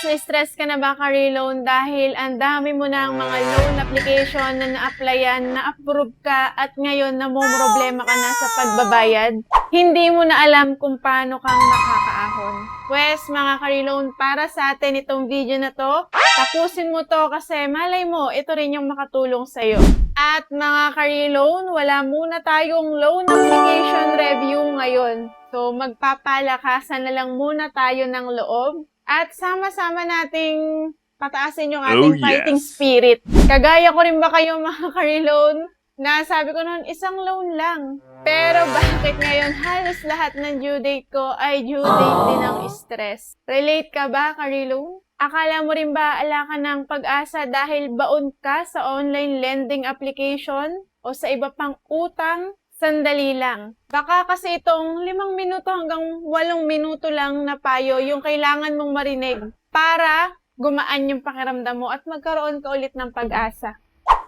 na stress ka na ba ka-reloan dahil ang dami mo ng mga loan application na na-applyan, na-approve ka at ngayon namomroblema ka na sa pagbabayad? Hindi mo na alam kung paano kang makakaahon. Pwes mga ka-reloan, para sa atin itong video na to, tapusin mo to kasi malay mo, ito rin yung makatulong sa'yo. At mga ka-reloan, wala muna tayong loan application review ngayon. So, magpapalakasan na lang muna tayo ng loob at sama-sama nating pataasin yung ating fighting spirit. Kagaya ko rin ba kayo mga ka-reloan? Na sabi ko noon, isang loan lang. Pero bakit ngayon halos lahat ng due date ko ay due date din ng stress? Relate ka ba ka-reloan? Akala mo rin ba ala ka ng pag-asa dahil baon ka sa online lending application o sa iba pang utang? Sandali lang. Baka kasi itong 5 minuto hanggang 8 minuto lang na payo yung kailangan mong marinig para gumaan yung pakiramdam mo at magkaroon ka ulit ng pag-asa.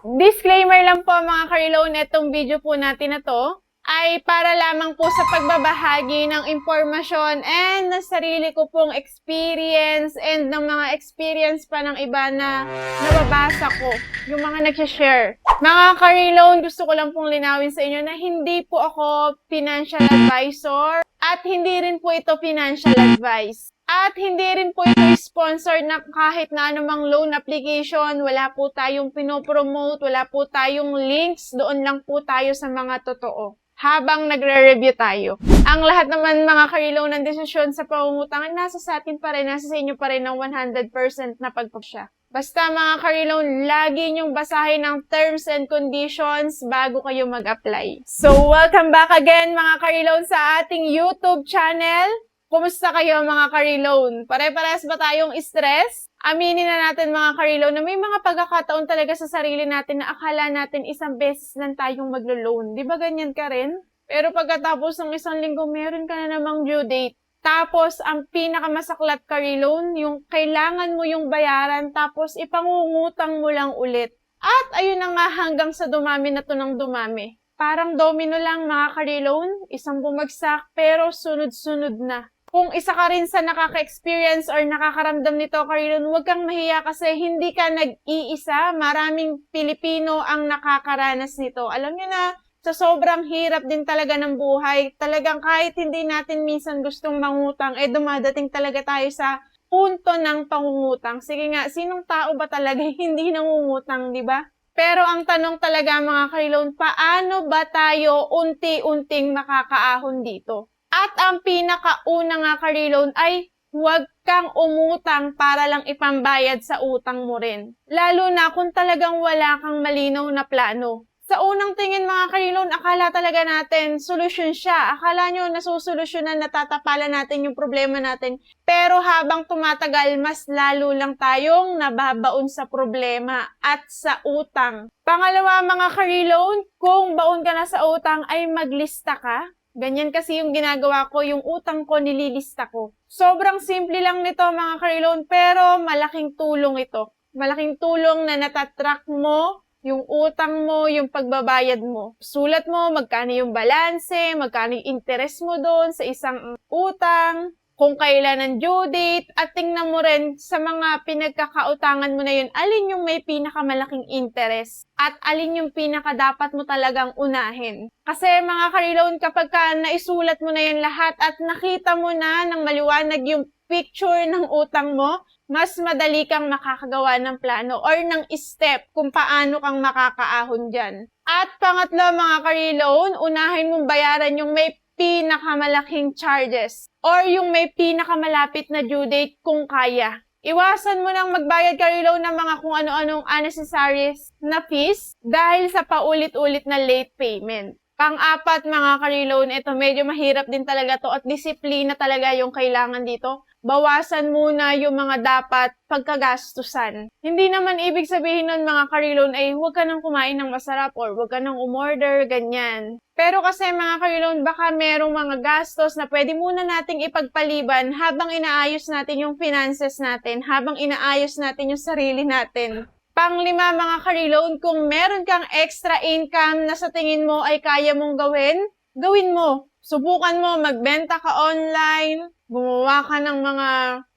Disclaimer lang po mga ka-reloan, itong video po natin na to ay para lamang po sa pagbabahagi ng impormasyon and ng sarili ko pong experience and ng mga experience pa ng iba na nababasa ko, yung mga nag-share. Mga ka-reloan, gusto ko lang pong linawin sa inyo na hindi po ako financial advisor at hindi rin po ito financial advice. At hindi rin po ito sponsored na kahit na anumang loan application, wala po tayong pinopromote, wala po tayong links, doon lang po tayo sa mga totoo habang nagre-review tayo. Ang lahat naman mga ka-reloan ng desisyon sa pangungutangan, nasa sa atin pa rin, nasa sa inyo pa rin ng 100% na pagpapasya. Basta mga ka-reloan, lagi niyong basahin ang terms and conditions bago kayo mag-apply. So, welcome back again mga ka-reloan sa ating YouTube channel. Kumusta kayo mga ka-reloan? Pare-parehas ba tayong stress? Aminin na natin mga ka-reloan na may mga pagkakataon talaga sa sarili natin na akala natin isang beses lang tayong maglo-loan. Di ba ganyan ka rin? Pero pagkatapos ng isang linggo, meron ka na namang due date. Tapos, ang pinakamasaklat ka-reloan, yung kailangan mo yung bayaran, tapos ipangungutang mo lang ulit. At ayun na nga hanggang sa dumami na to ng dumami. Parang domino lang mga ka-reloan, isang bumagsak pero sunod-sunod na. Kung isa ka rin sa nakaka-experience or nakakaramdam nito, ka-reloan, huwag kang mahiya kasi hindi ka nag-iisa. Maraming Pilipino ang nakakaranas nito. Alam niyo na, sa sobrang hirap din talaga ng buhay, talagang kahit hindi natin minsan gustong mangutang, dumadating talaga tayo sa punto ng pangungutang. Sige nga, sinong tao ba talaga hindi nangungutang, di ba? Pero ang tanong talaga mga ka-reloan, paano ba tayo unti-unting makakaahon dito? At ang pinakauna nga ka-reloan ay huwag kang umutang para lang ipambayad sa utang mo rin. Lalo na kung talagang wala kang malinaw na plano. Sa unang tingin mga ka-reloan, akala talaga natin solusyon siya. Akala nyo nasusolusyonan, natatapalan natin yung problema natin. Pero habang tumatagal, mas lalo lang tayong nababaon sa problema at sa utang. Pangalawa mga ka-reloan, kung baon ka na sa utang ay maglista ka. Ganyan kasi yung ginagawa ko, yung utang ko nililista ko. Sobrang simple lang nito mga ka-reloan, pero malaking tulong ito. Malaking tulong na natatrack mo yung utang mo, yung pagbabayad mo. Sulat mo magkano yung balanse, magkano yung interest mo doon sa isang utang, kung kailan ang due date, at tingnan mo rin sa mga pinagkakautangan mo na yun, alin yung may pinakamalaking interest at alin yung pinakadapat mo talagang unahin. Kasi mga ka-reloan, kapag naisulat mo na yun lahat at nakita mo na ng maliwanag yung picture ng utang mo, mas madali kang makakagawa ng plano or ng step kung paano kang makakaahon dyan. At pangatlo mga ka-reloan, unahin mong bayaran yung may pinakamalaking charges or yung may pinakamalapit na due date kung kaya. Iwasan mo nang magbayad ka-reloan ng mga kung ano-anong unnecessary na fees dahil sa paulit-ulit na late payment. Pang-apat mga ka-reloan, ito medyo mahirap din talaga to at disiplina talaga yung kailangan dito. Bawasan muna yung mga dapat pagkagastusan. Hindi naman ibig sabihin nun mga ka-reloan ay huwag ka nang kumain ng masarap or huwag ka nang umorder, ganyan. Pero kasi mga ka-reloan, baka merong mga gastos na pwede muna nating ipagpaliban habang inaayos natin yung finances natin, habang inaayos natin yung sarili natin. Panglima mga ka-reloan, kung meron kang extra income na sa tingin mo ay kaya mong gawin, gawin mo. Subukan mo, magbenta ka online, gumawa ka ng mga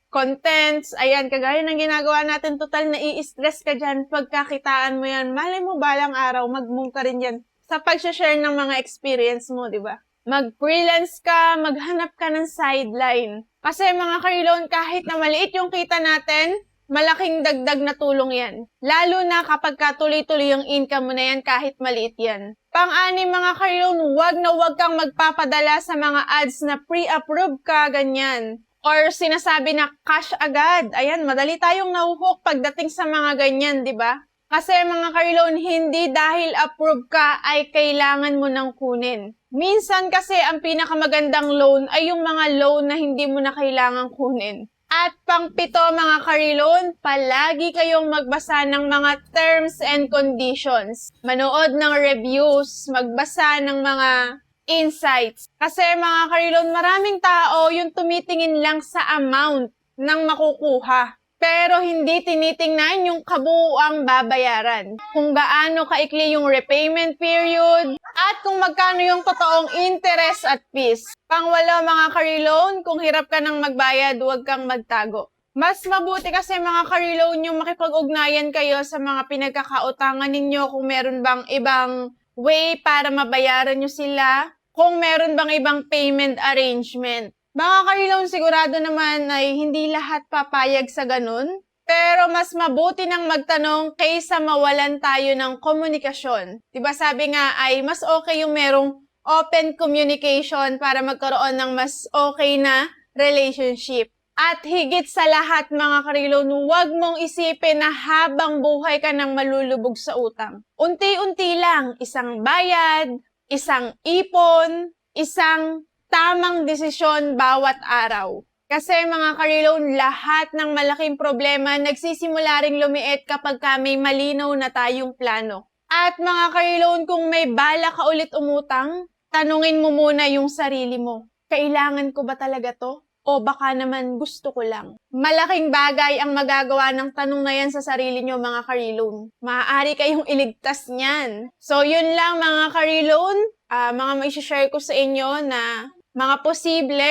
contents, ayan, kagaya ng ginagawa natin, total na i-stress ka dyan, pagkakitaan mo yan, malay mo balang araw, mag-move ka rin yan sa pag-share ng mga experience mo, di ba? Mag-freelance ka, maghanap ka ng sideline. Kasi mga karilon, kahit na maliit yung kita natin, malaking dagdag na tulong yan. Lalo na kapag tuloy-tuloy yung income mo na yan kahit maliit yan. Pang-anim mga karilon, wag na wag kang magpapadala sa mga ads na pre-approve ka, ganyan. Or sinasabi na cash agad. Ayan, madali tayong nahuhook pagdating sa mga ganyan, di ba? Kasi mga karilon, hindi dahil approve ka ay kailangan mo nang kunin. Minsan kasi ang pinakamagandang loan ay yung mga loan na hindi mo na kailangan kunin. At pang-pito mga karilon, palagi kayong magbasa ng mga terms and conditions. Manood ng reviews, magbasa ng mga insights. Kasi mga karilon, maraming tao yung tumitingin lang sa amount ng makukuha. Pero hindi tinitingnan yung kabuuang babayaran. Kung gaano kaikli yung repayment period, at kung magkano yung totoong interest at fees. Pangwalo mga karilon, kung hirap ka nang magbayad, huwag kang magtago. Mas mabuti kasi mga karilon yung makipag-ugnayan kayo sa mga pinagkakautangan ninyo kung meron bang ibang way para mabayaran nyo sila, kung meron bang ibang payment arrangement. Mga karilon, sigurado naman ay hindi lahat papayag sa ganun. Pero mas mabuti nang magtanong kaysa mawalan tayo ng komunikasyon. Diba sabi nga ay mas okay yung merong open communication para magkaroon ng mas okay na relationship. At higit sa lahat mga karilon, huwag mong isipin na habang buhay ka nang malulubog sa utang. Unti-unti lang, isang bayad, isang ipon, isang tamang desisyon bawat araw. Kasi mga karilon, lahat ng malaking problema nagsisimula ring lumiit kapag may malinaw na tayong plano. At mga karilon, kung may bala ka ulit umutang, tanungin mo muna yung sarili mo. Kailangan ko ba talaga to? O baka naman gusto ko lang. Malaking bagay ang magagawa ng tanong na yan sa sarili nyo mga karilon. Maaari kayong iligtas niyan. So yun lang mga karilon, mga mai-share ko sa inyo na mga posible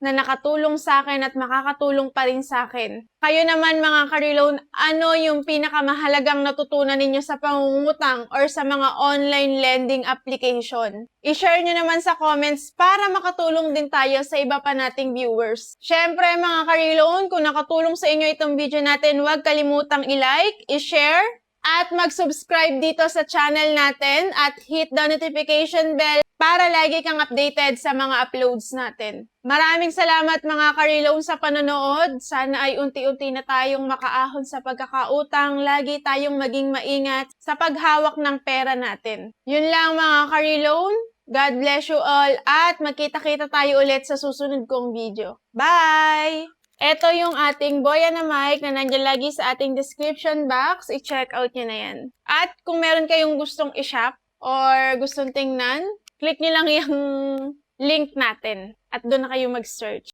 na nakatulong sa akin at makakatulong pa rin sa akin. Kayo naman mga karilon, ano yung pinakamahalagang natutunan ninyo sa pangungutang or sa mga online lending application? I-share nyo naman sa comments para makatulong din tayo sa iba pa nating viewers. Syempre mga karilon, kung nakatulong sa inyo itong video natin, huwag kalimutang i-like, i-share, at mag-subscribe dito sa channel natin at hit the notification bell para lagi kang updated sa mga uploads natin. Maraming salamat mga karilon sa panonood. Sana ay unti-unti na tayong makaahon sa pagkakautang. Lagi tayong maging maingat sa paghawak ng pera natin. Yun lang mga karilon. God bless you all at magkita-kita tayo ulit sa susunod kong video. Bye! Ito yung ating Boya na mic na nandiyan lagi sa ating description box. I-check out nyo na yan. At kung meron kayong gustong i-shop or gustong tingnan, click nyo lang yung link natin at doon na kayo mag-search.